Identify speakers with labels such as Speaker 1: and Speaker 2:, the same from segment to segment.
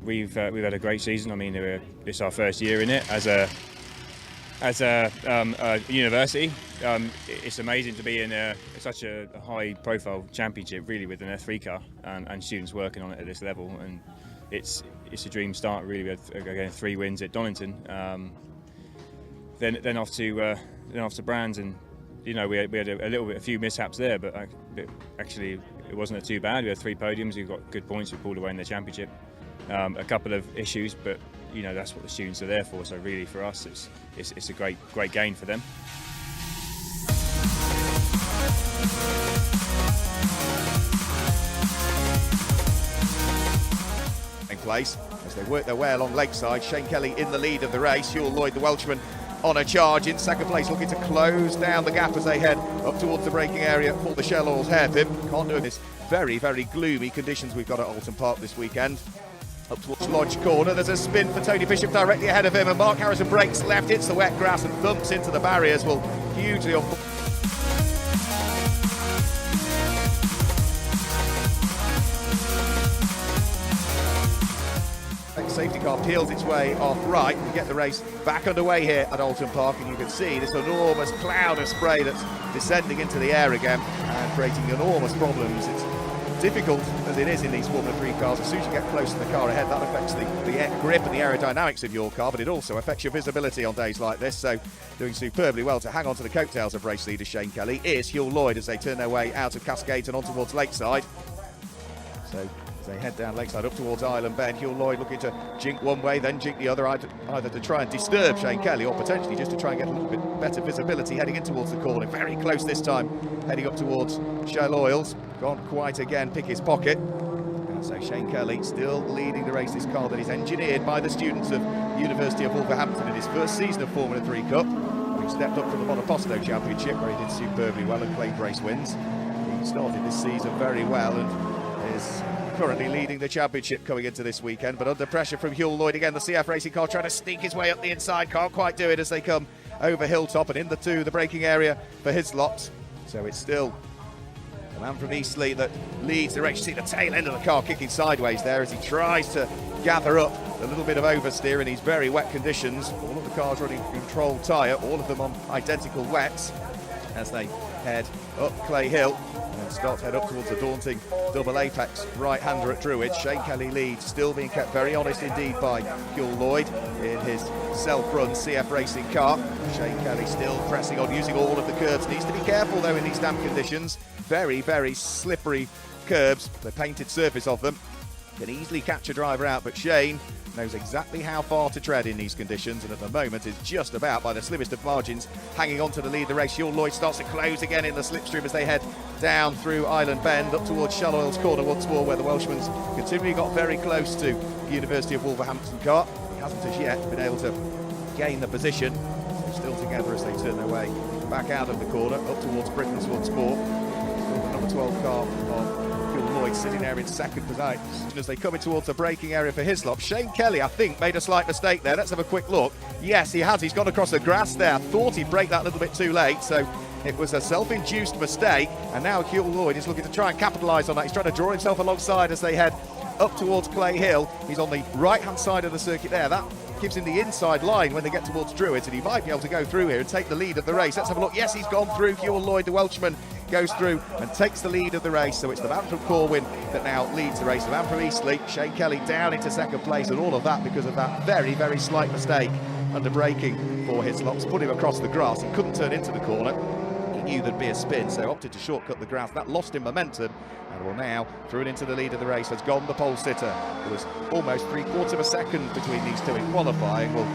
Speaker 1: we've had a great season. I mean, it's our first year in it as a university. It's amazing to be in such a high-profile championship, really, with an F3 car and students working on it at this level. And it's a dream start, really. We had again 3 wins at Donington, then off to Brands, and we had a few mishaps there, but actually it wasn't too bad. We had 3 podiums. We got good points. We pulled away in the championship. A couple of issues, but that's what the students are there for. So really, for us, it's a great gain for them.
Speaker 2: In place as they work their way along Lakeside. Shane Kelly in the lead of the race. Huell Lloyd, the Welshman, on a charge in second place, looking to close down the gap as they head up towards the braking area for the Shell Oils hairpin. Can't do this very, very gloomy conditions we've got at Oulton Park this weekend. Up towards Lodge Corner, there's a spin for Tony Bishop directly ahead of him, and Mark Harrison brakes left, hits the wet grass and thumps into the barriers. Will hugely safety car peels its way off right. We get the race back underway here at Oulton Park, and you can see this enormous cloud of spray that's descending into the air again and creating enormous problems. It's difficult as it is in these Formula 3 cars. As soon as you get close to the car ahead, that affects the grip and the aerodynamics of your car, but it also affects your visibility on days like this. So doing superbly well to hang on to the coattails of race leader Shane Kelly is Huell Lloyd as they turn their way out of Cascades and on towards Lakeside. So as they head down Lakeside up towards Island Bend, Huell Lloyd looking to jink one way, then jink the other, either to try and disturb Shane Kelly or potentially just to try and get a little bit better visibility heading in towards the corner. Very close this time, heading up towards Shell Oils. Gone quite again, pick his pocket. And so Shane Kelly still leading the race, this car that is engineered by the students of University of Wolverhampton in his first season of Formula 3 Cup. He stepped up from the Monoposto Championship where he did superbly well and claimed race wins. He started this season very well and is currently leading the championship coming into this weekend, but under pressure from Huell Lloyd again. The CF Racing car trying to sneak his way up the inside, can't quite do it as they come over Hilltop and into the braking area for Hislop. So it's still the man from Eastleigh that leads the race. You see the tail end of the car kicking sideways there as he tries to gather up a little bit of oversteer in these very wet conditions. All of the cars running controlled tyre, all of them on identical wets as they head up Clay Hill and start to head up towards the daunting double apex right-hander at Druid. Shane Kelly leads, still being kept very honest indeed by Huell Lloyd in his self-run CF Racing car. Shane Kelly still pressing on, using all of the curbs. Needs to be careful though in these damp conditions. Very, very slippery curbs, the painted surface of them can easily catch a driver out, but Shane knows exactly how far to tread in these conditions, and at the moment is just about, by the slimmest of margins, hanging on to the lead of the race. Huell Lloyd starts to close again in the slipstream as they head down through Island Bend up towards Shell Oils Corner once more, where the Welshman's continually got very close to the University of Wolverhampton car. He hasn't as yet been able to gain the position. They're still together as they turn their way back out of the corner up towards Britain's once more. Still the number 12 car of Huell Lloyd sitting there in second position as they come in towards the braking area for Hislop. Shane Kelly, I think, made a slight mistake there. Let's have a quick look. Yes, he has. He's gone across the grass there. Thought he'd brake that a little bit too late, so it was a self-induced mistake. And now Huell Lloyd is looking to try and capitalise on that. He's trying to draw himself alongside as they head up towards Clay Hill. He's on the right-hand side of the circuit there. That gives him the inside line when they get towards Druids, and he might be able to go through here and take the lead of the race. Let's have a look. Yes, he's gone through. Huell Lloyd, the Welshman, goes through and takes the lead of the race. So it's the man from Corwin that now leads the race. The man from Eastleigh, Shane Kelly, down into second place, and all of that because of that very, very slight mistake under braking for Hislops. Put him across the grass. He couldn't turn into the corner. He knew there'd be a spin, so opted to shortcut the grass. That lost him momentum, and will now, through and into the lead of the race, has gone the pole sitter. There was almost 3/4 of a second between these two in qualifying. Well,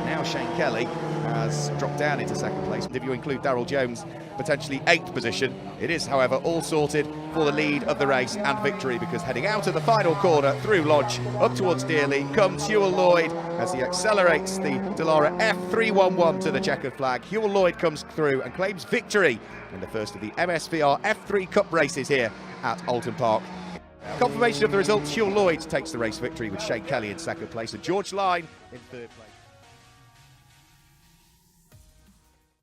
Speaker 2: now Shane Kelly has dropped down into second place. If you include Darryl Jones, potentially 8th position. It is, however, all sorted for the lead of the race and victory, because heading out of the final corner through Lodge up towards Dearly comes Huell Lloyd as he accelerates the Dallara F308 to the checkered flag. Huell Lloyd comes through and claims victory in the first of the MSVR F3 Cup races here at Oulton Park. Confirmation of the results, Huell Lloyd takes the race victory with Shane Kelly in second place and George Line in third place.